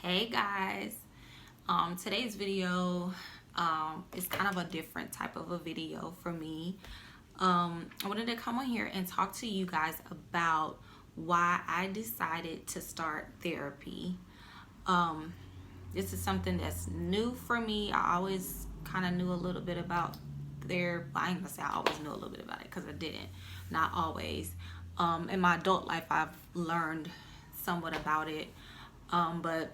Hey guys, today's video is kind of a different type of a video for me. I wanted to come on here and talk to you guys about why I decided to start therapy. This is something that's new for me. I always kind of knew a little bit about therapy. I ain't gonna say I always knew a little bit about it because I didn't, not always. In my adult life, I've learned somewhat about it, but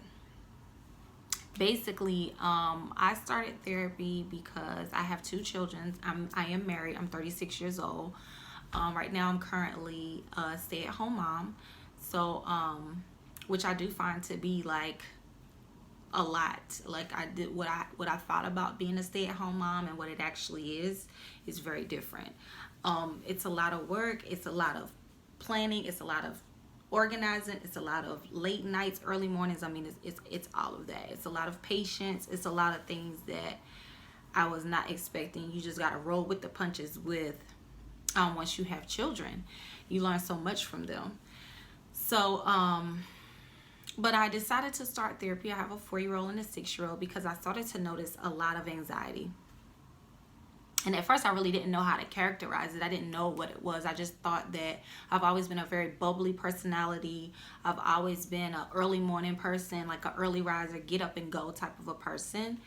basically I started therapy because I have two children. I am married. I'm 36 years old. Right now I'm currently a stay-at-home mom, so which I do find to be like a lot. Like I did what I thought about being a stay-at-home mom and what it actually is very different. It's a lot of work, it's a lot of planning, it's a lot of organizing, it's a lot of late nights, early mornings. I mean, it's all of that. It's a lot of patience. It's a lot of things that I was not expecting. You just got to roll with the punches with once you have children. You learn so much from them. So but I decided to start therapy. I have a 4-year-old and a 6-year-old because I started to notice a lot of anxiety. And at first I really didn't know how to characterize it. I didn't know what it was. I just thought that I've always been a very bubbly personality. I've always been an early morning person, like an early riser, get up and go type of a person.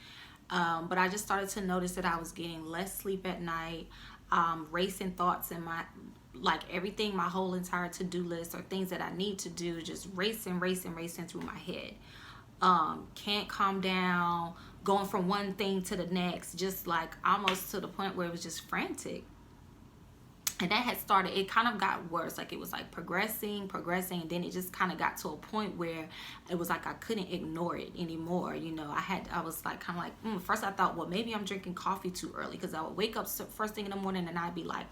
But I just started to notice that I was getting less sleep at night, racing thoughts in my, like everything, my whole entire to-do list or things that I need to do, just racing through my head. Can't calm down, going from one thing to the next, just like almost to the point where it was just frantic. And that had started, it kind of got worse. Like it was like progressing, and then it just kind of got to a point where it was like I couldn't ignore it anymore. You know, I was like kind of like, first I thought, well, maybe I'm drinking coffee too early, because I would wake up first thing in the morning and I'd be like,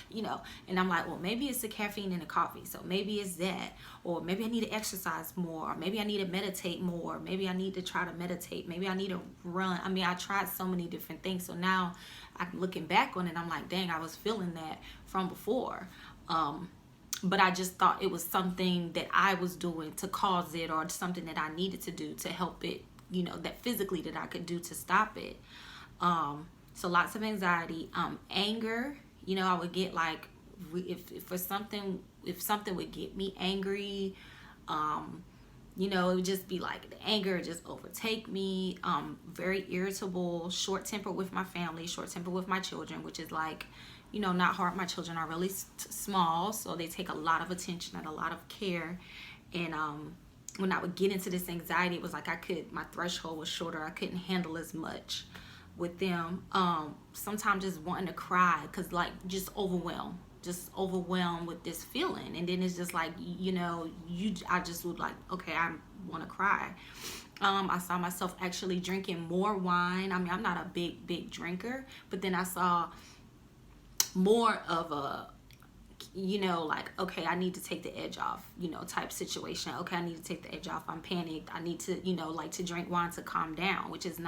you know, and I'm like, well, maybe it's the caffeine in the coffee, so maybe it's that, or maybe I need to exercise more, or maybe I need to meditate more, maybe I need to try to meditate, maybe I need to run. I mean, I tried so many different things. So now I'm looking back on it, I'm like, dang, I was feeling that from before. But I just thought it was something that I was doing to cause it, or something that I needed to do to help it, you know, that physically that I could do to stop it. So lots of anxiety, anger. You know, I would get like, if something would get me angry, you know, it would just be like the anger would just overtake me. Very irritable, short temper with my family, short temper with my children, which is like, you know, not hard. My children are really small, so they take a lot of attention and a lot of care. And when I would get into this anxiety, it was like my threshold was shorter. I couldn't handle as much with them. Sometimes just wanting to cry, because like just overwhelmed with this feeling. And then it's just like, you know, I just would like, okay, I want to cry. I saw myself actually drinking more wine. I mean, I'm not a big drinker, but then I saw more of a, you know, like, okay, I need to take the edge off, you know, type situation. Okay, I need to take the edge off. I'm panicked. I need to, you know, like to drink wine to calm down, which has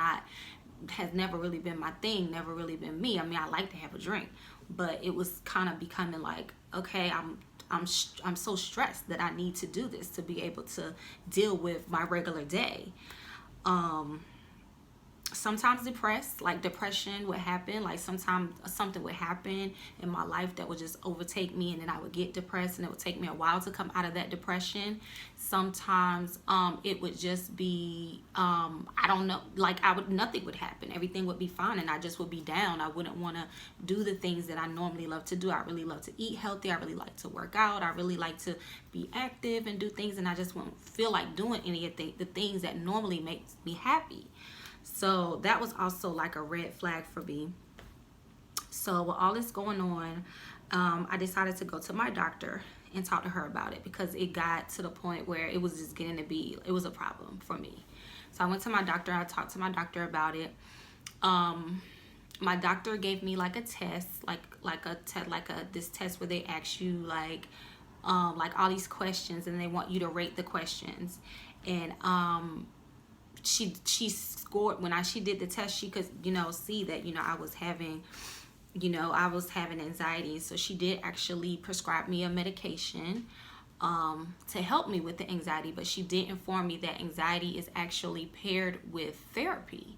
never really been my thing, never really been me. I mean, I like to have a drink, but it was kind of becoming like, okay, I'm so stressed that I need to do this to be able to deal with my regular day. Sometimes depressed, like depression would happen. Like sometimes something would happen in my life that would just overtake me, and then I would get depressed, and it would take me a while to come out of that depression. Sometimes it would just be I don't know, like nothing would happen, everything would be fine, and I just would be down. I wouldn't want to do the things that I normally love to do. I really love to eat healthy, I really like to work out, I really like to be active and do things, and I just won't feel like doing any of the things that normally makes me happy. So that was also like a red flag for me. So with all this going on, I decided to go to my doctor and talk to her about it, because it got to the point where it was just getting to be, it was a problem for me. So I went to my doctor. I talked to my doctor about it. My doctor gave me like a test, this test where they ask you like all these questions, and they want you to rate the questions. And she scored, when she did the test, she could, you know, see that, you know, I was having anxiety. So she did actually prescribe me a medication. to help me with the anxiety, but she did inform me that anxiety is actually paired with therapy.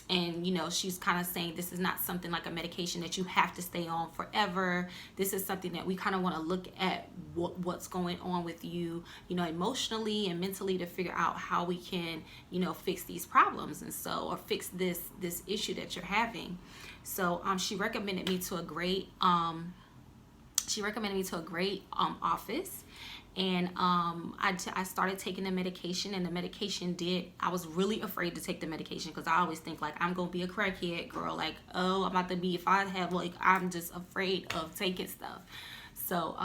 And you know, she's kind of saying this is not something like a medication that you have to stay on forever. This is something that we kind of want to look at what's going on with you, you know, emotionally and mentally, to figure out how we can, you know, fix these problems, and so, or fix this issue that you're having. So she recommended me to a great office, and I started taking the medication, and the medication I was really afraid to take the medication, because I always think like I'm gonna be a crackhead girl, like, oh, I'm about to be, if I have, like, I'm just afraid of taking stuff. So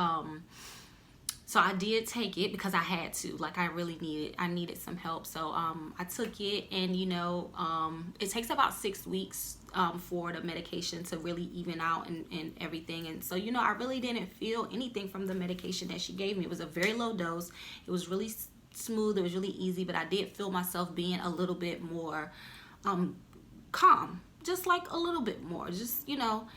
so I did take it because I had to, like, I needed some help. So I took it, and you know, it takes about 6 weeks for the medication to really even out and everything. And so, you know, I really didn't feel anything from the medication that she gave me. It was a very low dose. It was really smooth. It was really easy, but I did feel myself being a little bit more calm, just like a little bit more, just, you know,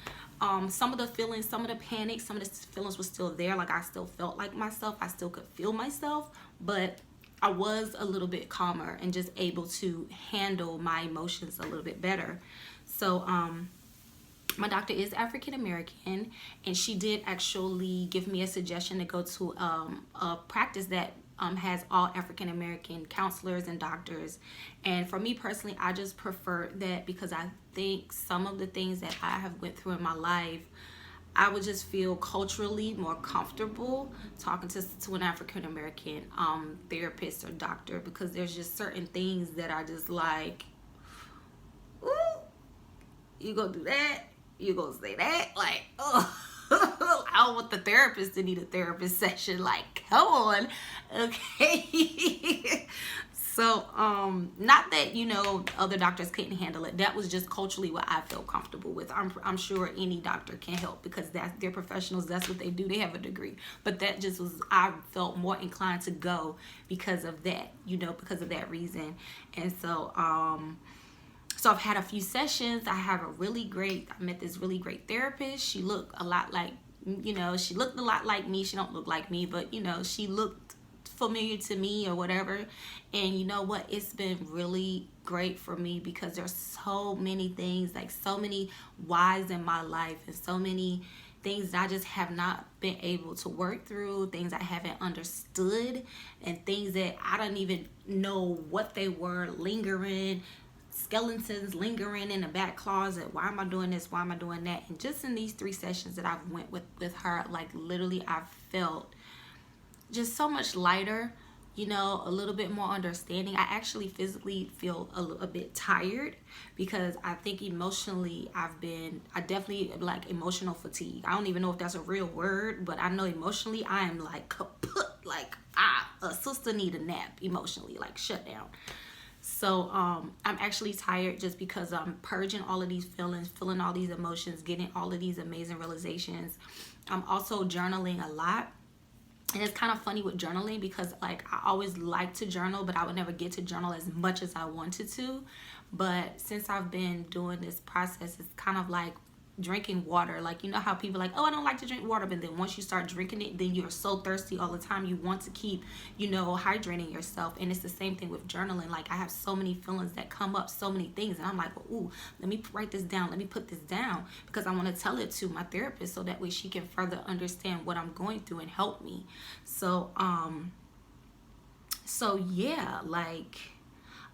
some of the feelings, some of the panic, some of the feelings were still there. Like, I still felt like myself. I still could feel myself, but I was a little bit calmer and just able to handle my emotions a little bit better. So my doctor is African American, and she did actually give me a suggestion to go to a practice that has all African American counselors and doctors. And for me personally, I just prefer that, because I think some of the things that I have went through in my life, I would just feel culturally more comfortable talking to an African American therapist or doctor, because there's just certain things that are just like, ooh, you gonna do that, you gonna say that, like, oh. I don't want the therapist to need a therapist session, like, come on, okay. So not that, you know, other doctors couldn't handle it. That was just culturally what I felt comfortable with. I'm sure any doctor can help, because they're professionals. That's what they do. They have a degree. But that just was, I felt more inclined to go because of that, you know, because of that reason. And so so I've had a few sessions. I met this really great therapist. She looked a lot like, you know, she looked a lot like me. She don't look like me, but, you know, she looked familiar to me or whatever. And you know what? It's been really great for me, because there's so many things, like so many whys in my life, and so many things that I just have not been able to work through, things I haven't understood, and things that I don't even know what they were, lingering skeletons lingering in the back closet. Why am I doing this? Why am I doing that? And just in these 3 sessions that I've went with her, like, literally I felt just so much lighter, you know, a little bit more understanding. I actually physically feel a bit tired, because I think emotionally I definitely like emotional fatigue. I don't even know if that's a real word, but I know emotionally I am like kaput, like a sister need a nap emotionally, like shut down. So I'm actually tired, just because I'm purging all of these feelings, feeling all these emotions, getting all of these amazing realizations. I'm also journaling a lot. And it's kind of funny with journaling, because like I always like to journal, but I would never get to journal as much as I wanted to. But since I've been doing this process, it's kind of like drinking water. Like, you know how people are like, oh, I don't like to drink water, but then once you start drinking it, then you're so thirsty all the time, you want to keep, you know, hydrating yourself. And it's the same thing with journaling. Like, I have so many feelings that come up, so many things, and I'm like, well, ooh, let me write this down, let me put this down, because I want to tell it to my therapist, so that way she can further understand what I'm going through and help me. So yeah, like,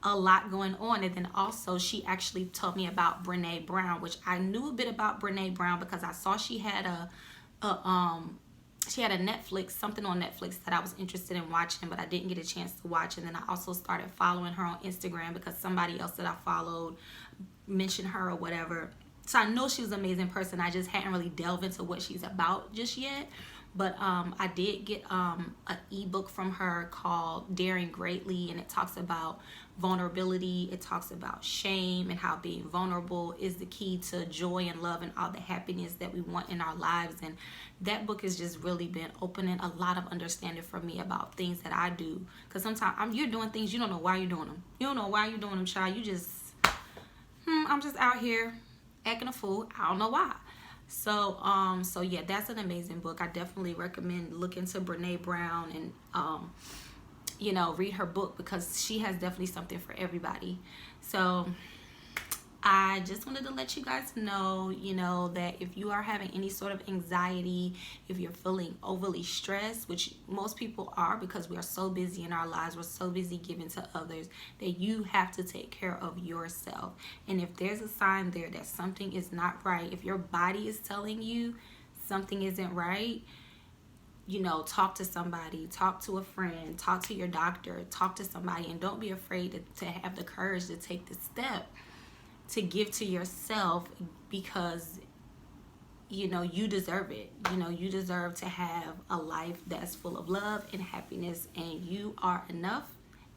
a lot going on. And then also she actually told me about Brene Brown, which I knew a bit about Brene Brown, because I saw she had a Netflix, something on Netflix that I was interested in watching, but I didn't get a chance to watch. And then I also started following her on Instagram, because somebody else that I followed mentioned her or whatever. So I know she was an amazing person. I just hadn't really delved into what she's about just yet. But I did get an ebook from her called Daring Greatly, and it talks about vulnerability. It talks about shame, and how being vulnerable is the key to joy and love and all the happiness that we want in our lives. And that book has just really been opening a lot of understanding for me about things that I do. Because sometimes you're doing things, you don't know why you're doing them. You don't know why you're doing them, child. You just, I'm just out here acting a fool. I don't know why. So yeah, that's an amazing book. I definitely recommend looking to Brene Brown and read her book, because she has definitely something for everybody. So I just wanted to let you guys know, that if you are having any sort of anxiety, if you're feeling overly stressed, which most people are because we are so busy in our lives, we're so busy giving to others, that you have to take care of yourself. And if there's a sign there that something is not right, if your body is telling you something isn't right, talk to somebody, talk to a friend, talk to your doctor, talk to somebody, and don't be afraid to have the courage to take the step to give to yourself, because you deserve it. You deserve to have a life that's full of love and happiness, and you are enough,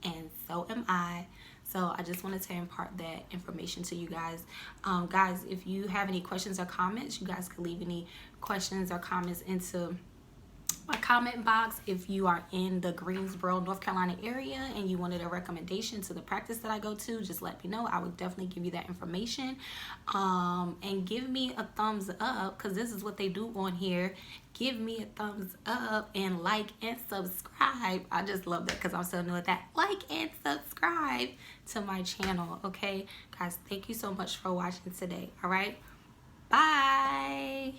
and so am I. So I just wanted to impart that information to you guys. Guys, if you have any questions or comments, you guys can leave any questions or comments into my comment box. If you are in the Greensboro, North Carolina area and you wanted a recommendation to the practice that I go to, just let me know. I would definitely give you that information. And give me a thumbs up, because this is what they do on here. Give me a thumbs up and like and subscribe. I just love that because I'm so new at that. Like and subscribe to my channel. Okay, guys, thank you so much for watching today. All right, bye.